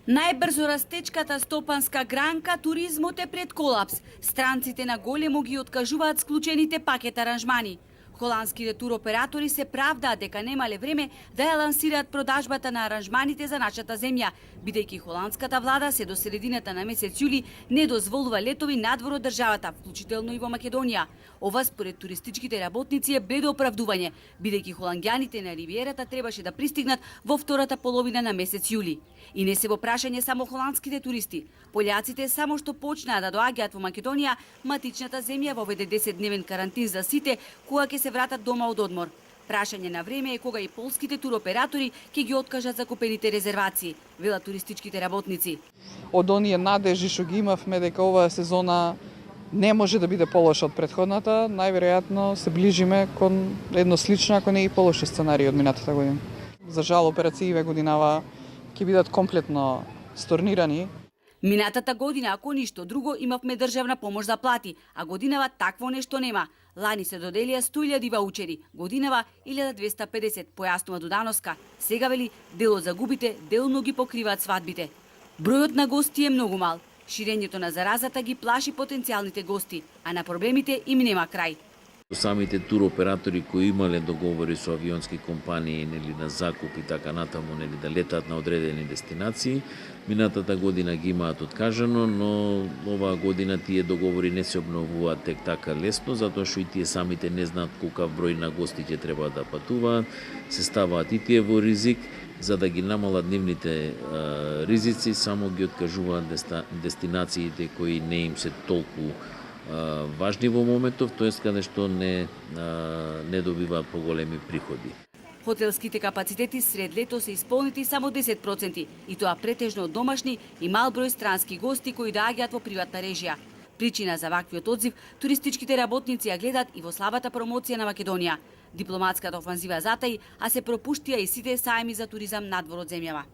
Најбрзо растечката стопанска гранка, туризмот е пред колапс. Странците на големо ги откажуваат склучените пакет аранжмани. Холандските туроператори се правдаат дека немале време да ја лансираат продажбата на аранжманите за нашата земја, бидејќи холандската влада се до средината на месец јули не дозволува летови надвор од државата, вклучително и во Македонија. Ова според туристичките работници е бледо оправдување, бидејќи холанѓаните на ривиерата требаше да пристигнат во втората половина на месец јули. И не се во прашање само холандските туристи. Пољаците само што почнаа да доаѓаат во Македонија, матичната земја воведе 10-дневен карантин за сите кога ќе се вратат дома од одмор. Прашање на време е кога и полските туроператори ќе ги откажат закупените резервации, велат туристичките работници. Од оние надежи што ги имавме дека оваа сезона не може да биде полоша од претходната, најверојатно се ближиме кон едно слично, ако не и полоши сценарij од минатата година. За жал операциите годинава ќе бидат комплетно сторнирани. Минатата година, ако ништо друго, имавме државна помош за плати, а годинава такво нешто нема. Лани се доделија 100.000 ваучери, годинава 1250, појаснува Дудановска. Сега вели, дел од загубите делно ги покриваат свадбите. Бројот на гости е многу мал. Ширењето на заразата ги плаши потенцијалните гости, а на проблемите им нема крај. Самите туроператори кои имале договори со авионски компании на закуп и така натаму да летаат на одредени дестинации, минатата година ги имаат откажано, но оваа година тие договори не се обновуваат тек така лесно, затоа што и тие самите не знаат колкав број на гости ќе треба да патуваат, се ставаат и тие во ризик, за да ги намалат нивните ризици, само ги откажуваат дестинациите кои не им се толку важни во моментов, тоест каде што не добиваат поголеми приходи. Хотелските капацитети сред лето се исполнети само 10%, и тоа претежно од домашни и мал број странски гости кои доаѓаат во приватна режија. Причина за ваквиот одзив туристичките работници ја гледат и во слабата промоција на Македонија. Дипломатската офанзива затаи, а се пропуштија и сите саеми за туризам надвор од земјава.